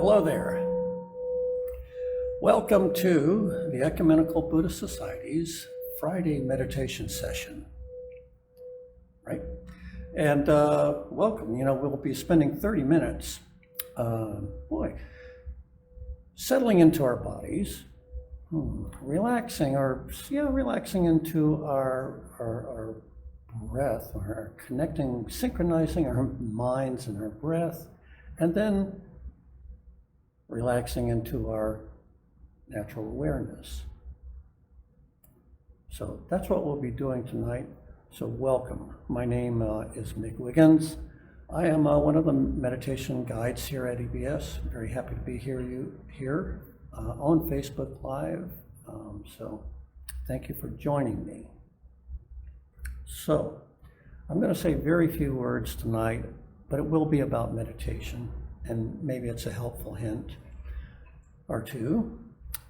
Hello there. Welcome to the Ecumenical Buddhist Society's Friday meditation session, right? And welcome. We'll be spending 30 minutes, settling into our bodies, relaxing into our breath, or synchronizing our minds and our breath, and then relaxing into our natural awareness. So that's what we'll be doing tonight. So welcome. My name is Mick Wiggins. I am one of the meditation guides here at EBS. I'm very happy to be here on Facebook Live. So thank you for joining me. So I'm going to say very few words tonight, but it will be about meditation, and maybe it's a helpful hint or two.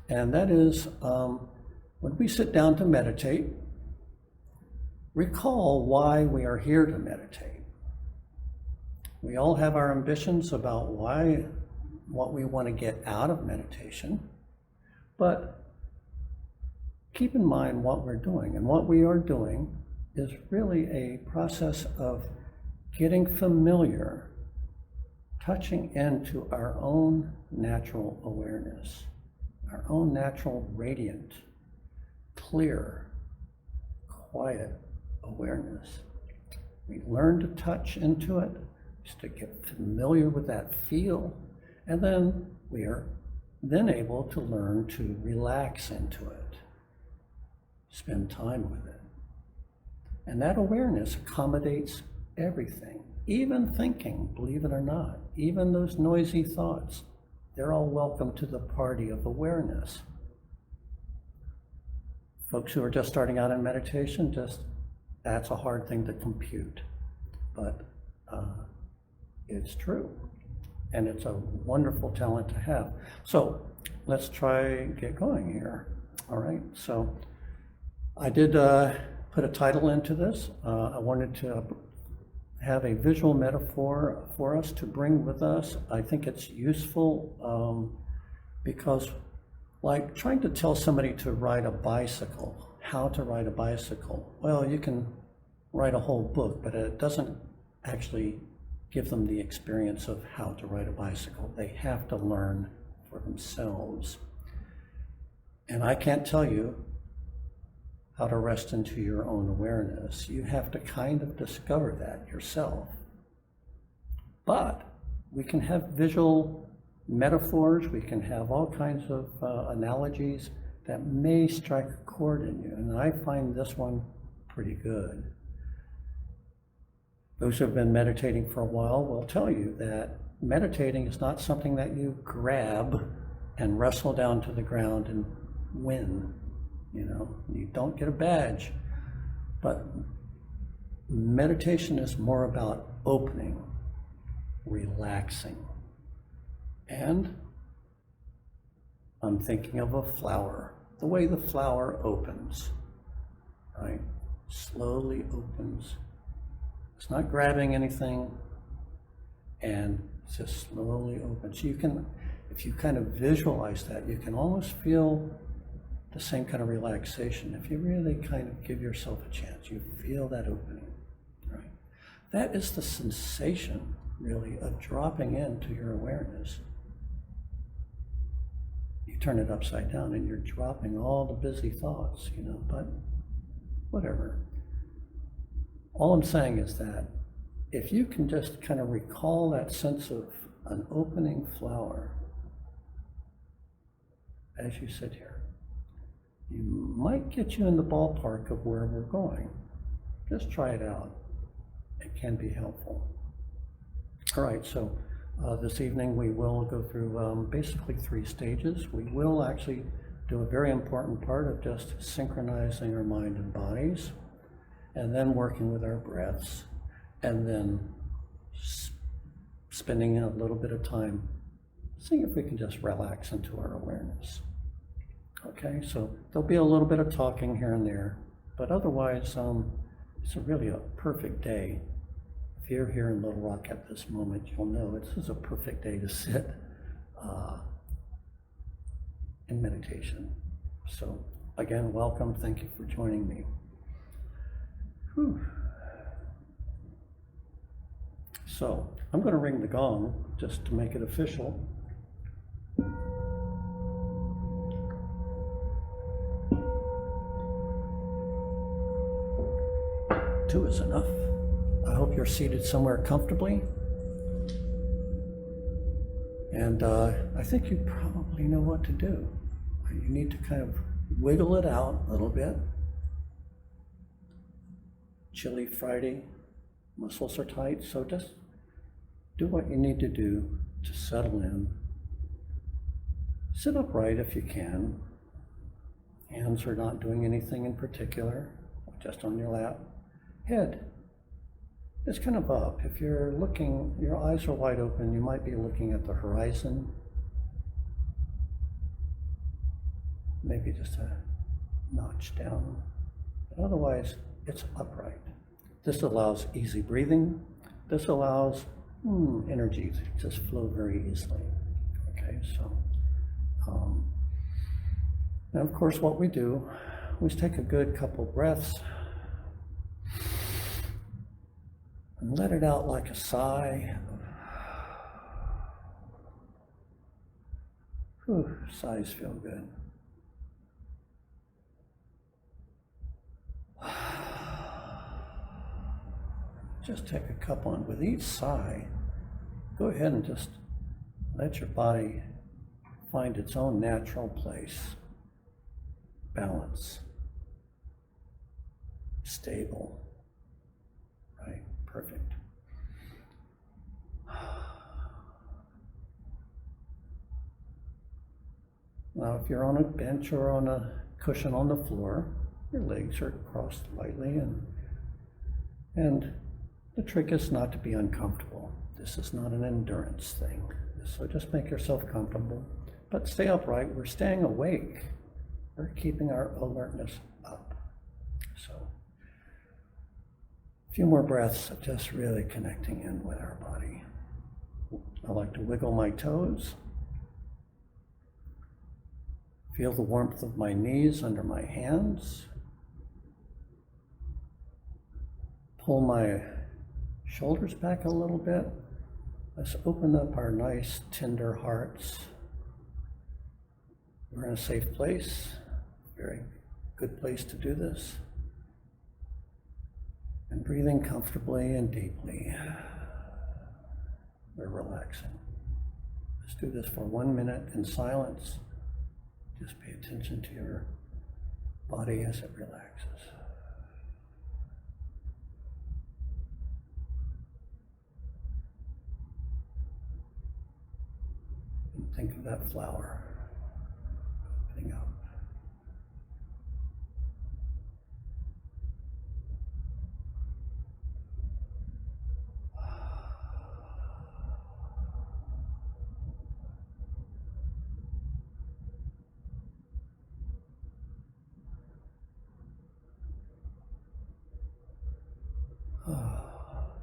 And that is, when we sit down to meditate, recall why we are here to meditate. We all have our ambitions about what we want to get out of meditation, but keep in mind what we're doing. And what we are doing is really a process of getting familiar, touching into our own natural awareness, our own natural radiant, clear, quiet awareness. We learn to touch into it, just to get familiar with that feel, and then we are then able to learn to relax into it, spend time with it. And that awareness accommodates everything, even thinking, believe it or not, even those noisy thoughts. They're all welcome to the party of awareness. Folks who are just starting out in meditation, that's a hard thing to compute, but it's true, and it's a wonderful talent to have. So let's get going here. All right, so I did put a title into this. I wanted to have a visual metaphor for us to bring with us. I think it's useful because, like trying to tell somebody to ride a bicycle, how to ride a bicycle, well, you can write a whole book, but it doesn't actually give them the experience of how to ride a bicycle. They have to learn for themselves. And I can't tell you how to rest into your own awareness. You have to kind of discover that yourself. But we can have visual metaphors, we can have all kinds of analogies that may strike a chord in you, and I find this one pretty good. Those who have been meditating for a while will tell you that meditating is not something that you grab and wrestle down to the ground and win. You don't get a badge, but meditation is more about opening, relaxing. And I'm thinking of a flower, the way the flower opens, right? Slowly opens. It's not grabbing anything, and it's just slowly opens. You can, if you kind of visualize that, you can almost feel the same kind of relaxation. If you really kind of give yourself a chance, you feel that opening, right? That is the sensation, really, of dropping into your awareness. You turn it upside down and you're dropping all the busy thoughts, but whatever. All I'm saying is that if you can just kind of recall that sense of an opening flower as you sit here, you might get you in the ballpark of where we're going. Just try it out. It can be helpful. All right, so this evening we will go through basically 3 stages. We will actually do a very important part of just synchronizing our mind and bodies, and then working with our breaths, and then spending a little bit of time seeing if we can just relax into our awareness. Okay, so there'll be a little bit of talking here and there, but otherwise it's really a perfect day. If you're here in Little Rock at this moment, you'll know this is a perfect day to sit in meditation. So again, welcome. Thank you for joining me. Whew. So I'm going to ring the gong just to make it official. Two is enough. I hope you're seated somewhere comfortably. And I think you probably know what to do. You need to kind of wiggle it out a little bit. Chilly Friday, muscles are tight, so just do what you need to do to settle in. Sit upright if you can. Hands are not doing anything in particular, just on your lap. Head is kind of up. If you're looking, your eyes are wide open, you might be looking at the horizon. Maybe just a notch down. But otherwise, it's upright. This allows easy breathing. This allows energy to just flow very easily. Okay, so, and of course what we do is take a good couple breaths and let it out like a sigh. Whew, sighs feel good. Just take a couple, and with each sigh, go ahead and just let your body find its own natural place. Balance. Stable. Right? Perfect. Now, if you're on a bench or on a cushion on the floor, your legs are crossed lightly, and the trick is not to be uncomfortable. This is not an endurance thing. So just make yourself comfortable, but stay upright. We're staying awake. We're keeping our alertness up. So a few more breaths of just really connecting in with our body. I like to wiggle my toes. Feel the warmth of my knees under my hands. Pull my shoulders back a little bit. Let's open up our nice, tender hearts. We're in a safe place, very good place to do this. And breathing comfortably and deeply. We're relaxing. Let's do this for 1 minute in silence. Just pay attention to your body as it relaxes. And think of that flower opening up.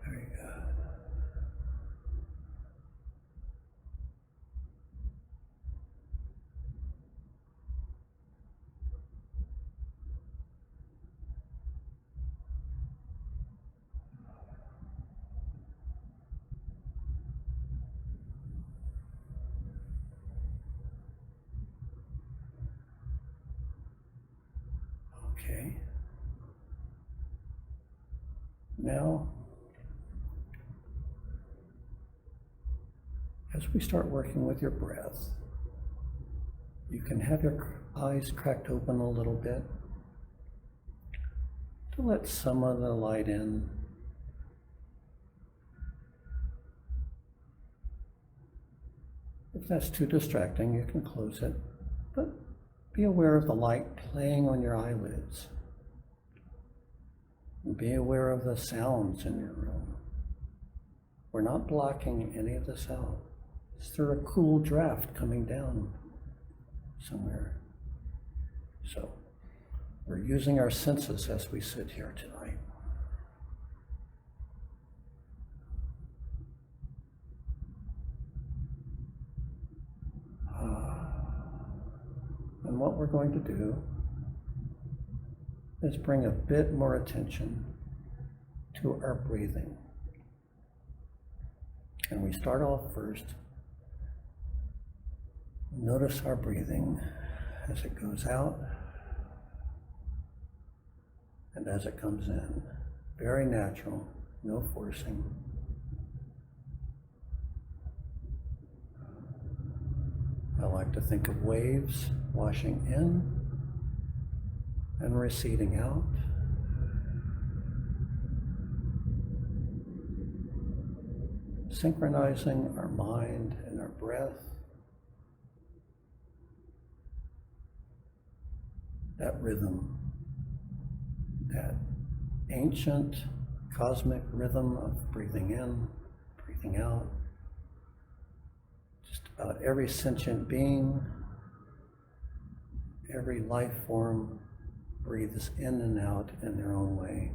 Very good. Okay. Now, as we start working with your breath, you can have your eyes cracked open a little bit to let some of the light in. If that's too distracting, you can close it, but be aware of the light playing on your eyelids. And be aware of the sounds in your room. We're not blocking any of this out. Is there a cool draft coming down somewhere? So we're using our senses as we sit here tonight. And what we're going to do is bring a bit more attention to our breathing. And we start off first. Notice our breathing as it goes out and as it comes in. Very natural, no forcing. I like to think of waves washing in and receding out. Synchronizing our mind and our breath. That rhythm, that ancient cosmic rhythm of breathing in, breathing out. Just about every sentient being, every life form breathes in and out in their own way.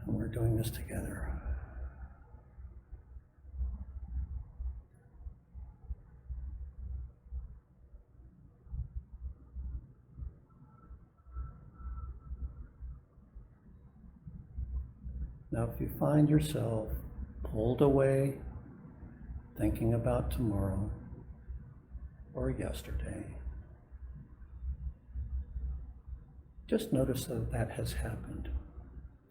And we're doing this together. Now, if you find yourself pulled away, thinking about tomorrow or yesterday, just notice that that has happened.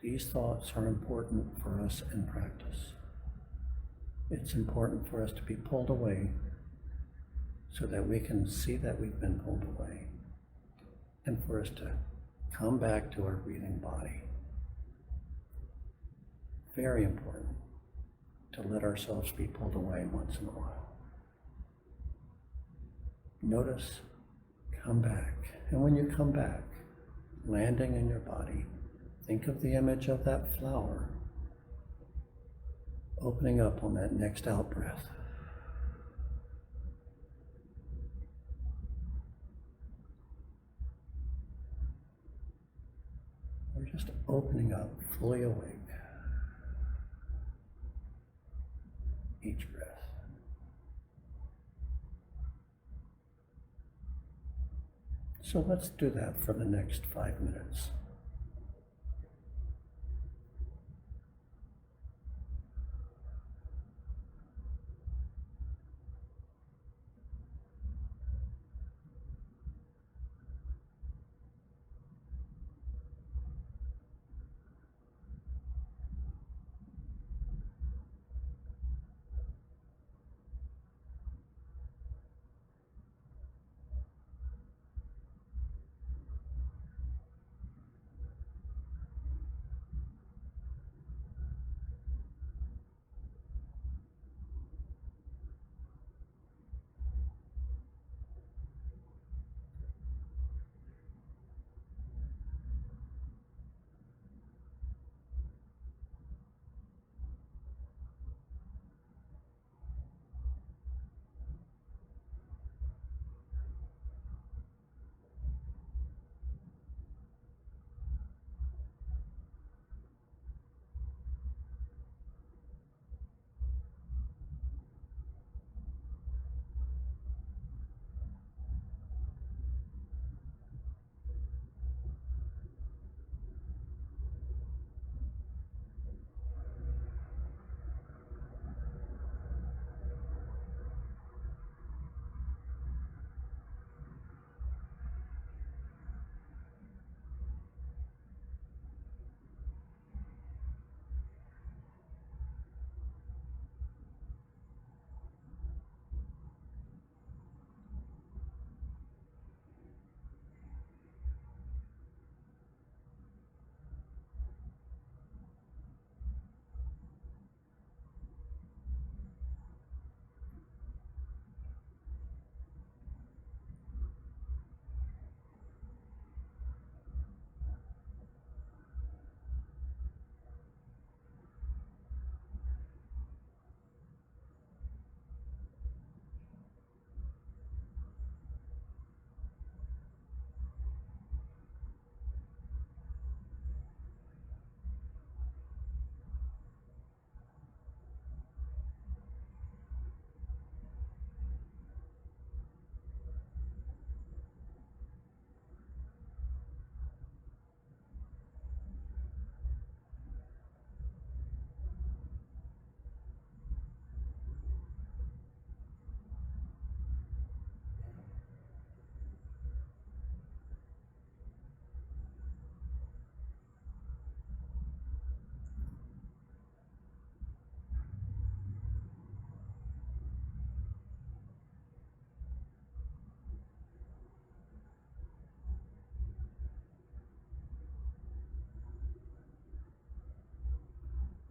These thoughts are important for us in practice. It's important for us to be pulled away so that we can see that we've been pulled away, and for us to come back to our breathing body. Very important to let ourselves be pulled away once in a while. Notice, come back. And when you come back, landing in your body, think of the image of that flower opening up on that next out breath. We're just opening up, fully awake. Each breath. So let's do that for the next 5 minutes.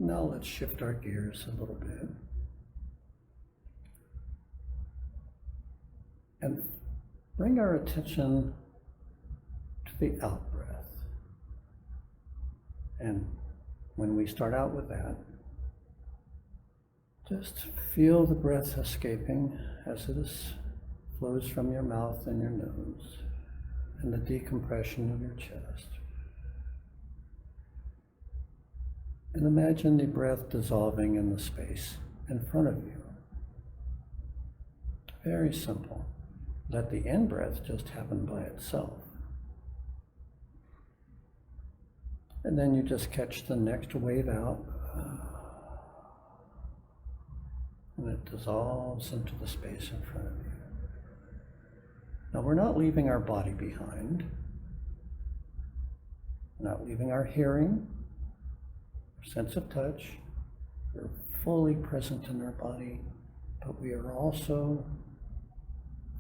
Now let's shift our gears a little bit and bring our attention to the out breath. And when we start out with that, just feel the breath escaping as it flows from your mouth and your nose, and the decompression of your chest. And imagine the breath dissolving in the space in front of you. Very simple. Let the in-breath just happen by itself. And then you just catch the next wave out, and it dissolves into the space in front of you. Now we're not leaving our body behind. We're not leaving our hearing, our sense of touch. We're fully present in our body, but we are also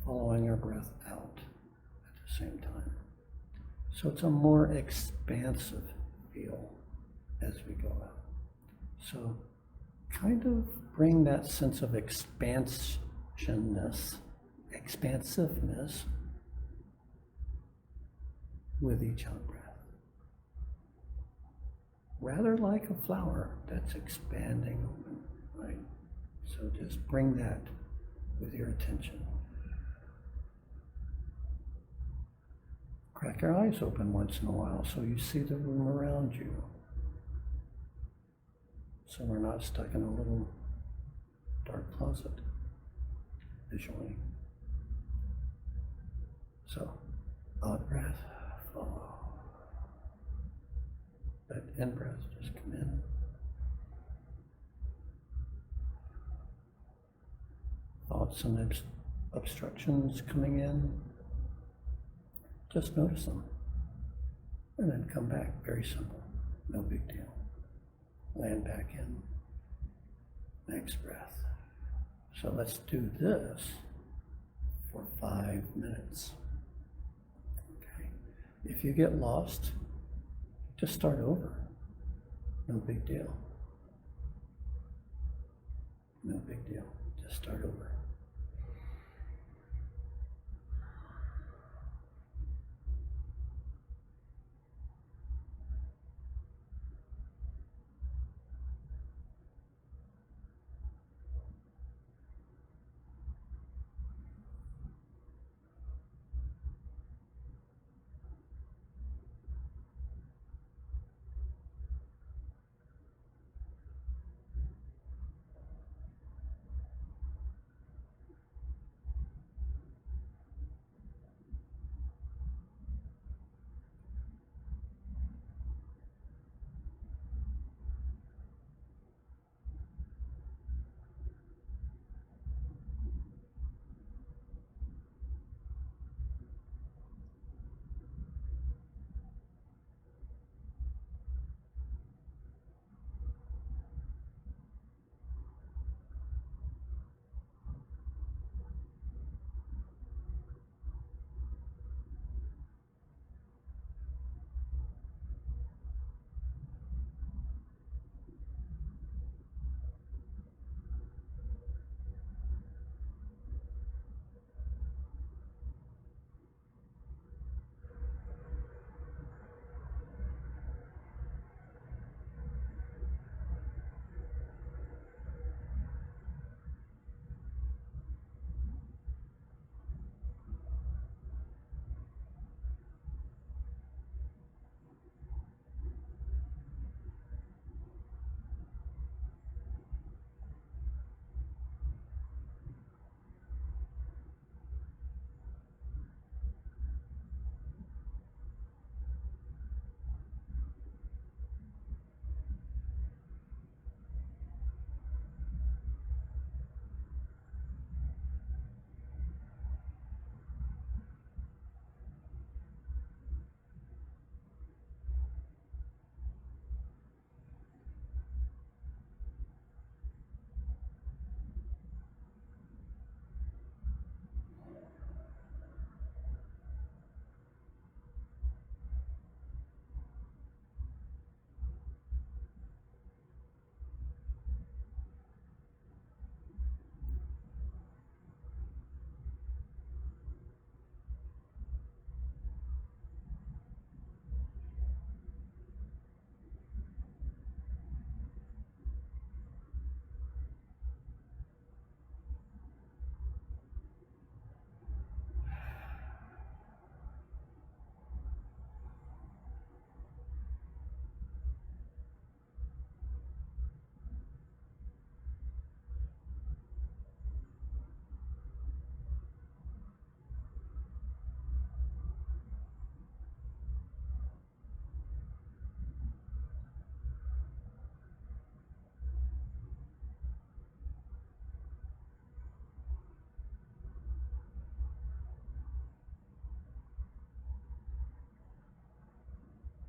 following our breath out at the same time. So it's a more expansive feel as we go out. So kind of bring that sense of expansiveness with each out breath. Rather like a flower that's expanding open, right? So just bring that with your attention. Crack your eyes open once in a while so you see the room around you. So we're not stuck in a little dark closet visually. So, out breath, follow. That in breath just come in. Thoughts and obstructions coming in. Just notice them. And then come back. Very simple. No big deal. Land back in. Next breath. So let's do this for 5 minutes. Okay. If you get lost, just start over. No big deal. No big deal. Just start over.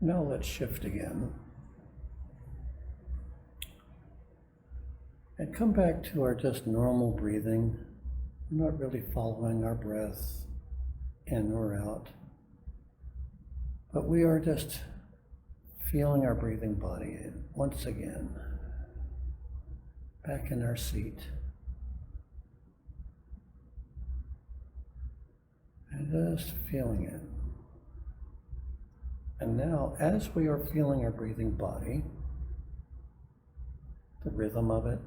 Now let's shift again. And come back to our just normal breathing. We're not really following our breath in or out, but we are just feeling our breathing body once again, back in our seat. And just feeling it. And now, as we are feeling our breathing body, the rhythm of it,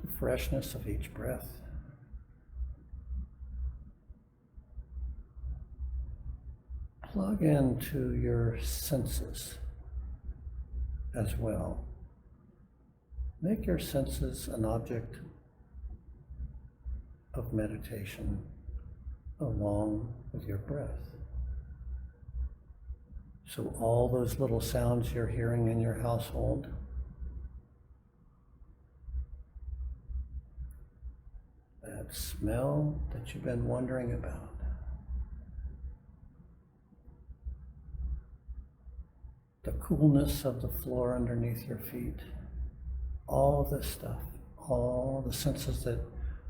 the freshness of each breath, plug into your senses as well. Make your senses an object of meditation along with your breath. So all those little sounds you're hearing in your household, that smell that you've been wondering about, the coolness of the floor underneath your feet, all this stuff, all the senses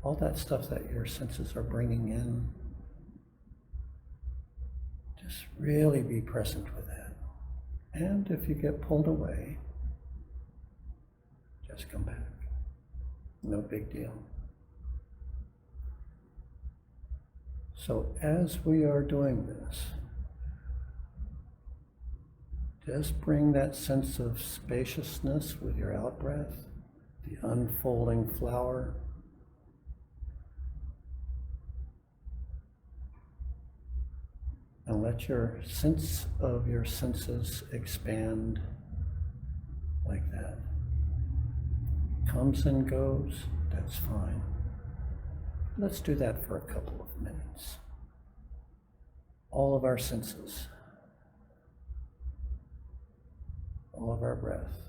all that stuff that your senses are bringing in, just really be present with that. And if you get pulled away, just come back. No big deal. So as we are doing this, just bring that sense of spaciousness with your out-breath, the unfolding flower. And let your sense of your senses expand like that. Comes and goes, that's fine. Let's do that for a couple of minutes. All of our senses, all of our breath.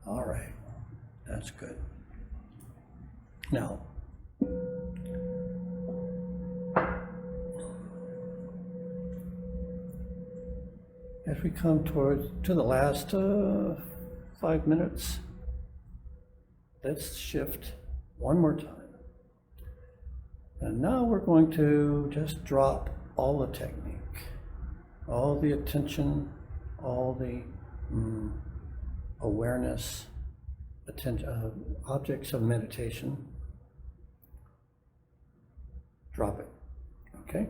All right, that's good. Now, as we come to the last 5 minutes, let's shift one more time. And now we're going to just drop all the technique, all the attention all the awareness, objects of meditation, drop it, okay?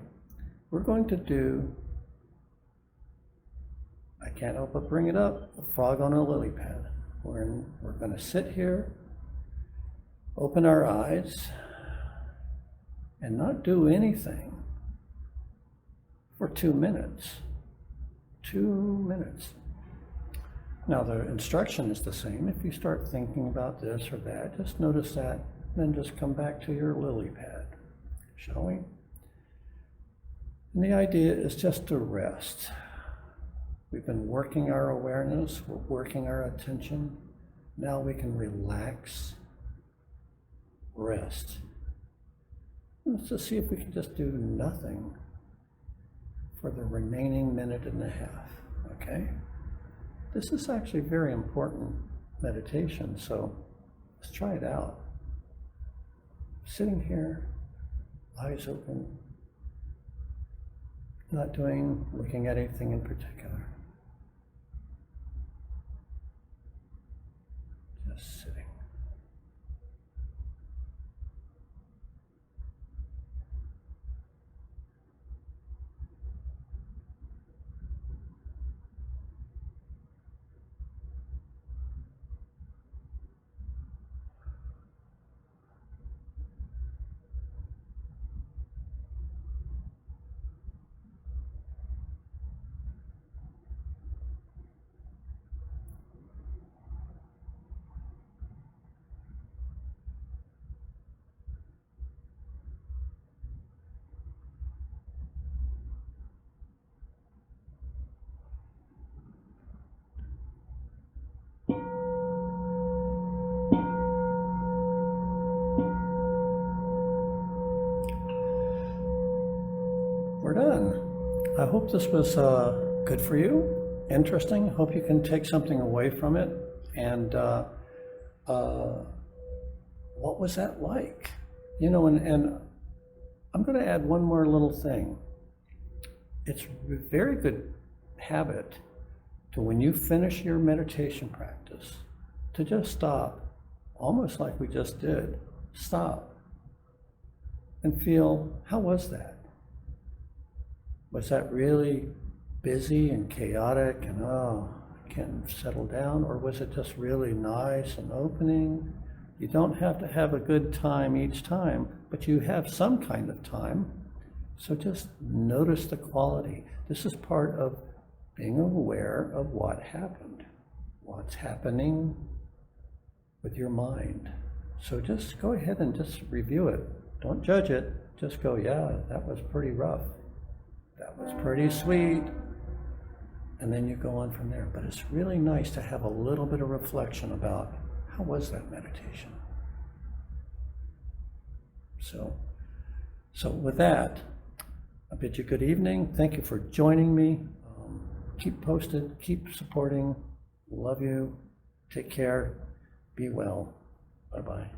We're going to do, I can't help but bring it up, a frog on a lily pad. We're going to sit here, open our eyes, and not do anything for 2 minutes. 2 minutes. Now the instruction is the same. If you start thinking about this or that, just notice that, then just come back to your lily pad, shall we? And the idea is just to rest. We've been working our awareness, we're working our attention. Now we can relax, rest. Let's just see if we can just do nothing for the remaining minute and a half, okay? This is actually very important meditation, so let's try it out. Sitting here, eyes open, not looking at anything in particular. Just sitting. We're done. I hope this was good for you, interesting. Hope you can take something away from it. And what was that like? You know, and I'm going to add one more little thing. It's a very good habit to, when you finish your meditation practice, to just stop, almost like we just did. Stop and feel, how was that? Was that really busy and chaotic and, oh, I can't settle down? Or was it just really nice and opening? You don't have to have a good time each time, but you have some kind of time. So just notice the quality. This is part of being aware of what happened, what's happening with your mind. So just go ahead and just review it. Don't judge it. Just go, yeah, that was pretty rough. That was pretty sweet. And then you go on from there. But it's really nice to have a little bit of reflection about, how was that meditation? So with that, I bid you good evening. Thank you for joining me. Keep posted, keep supporting. Love you. Take care. Be well. Bye-bye.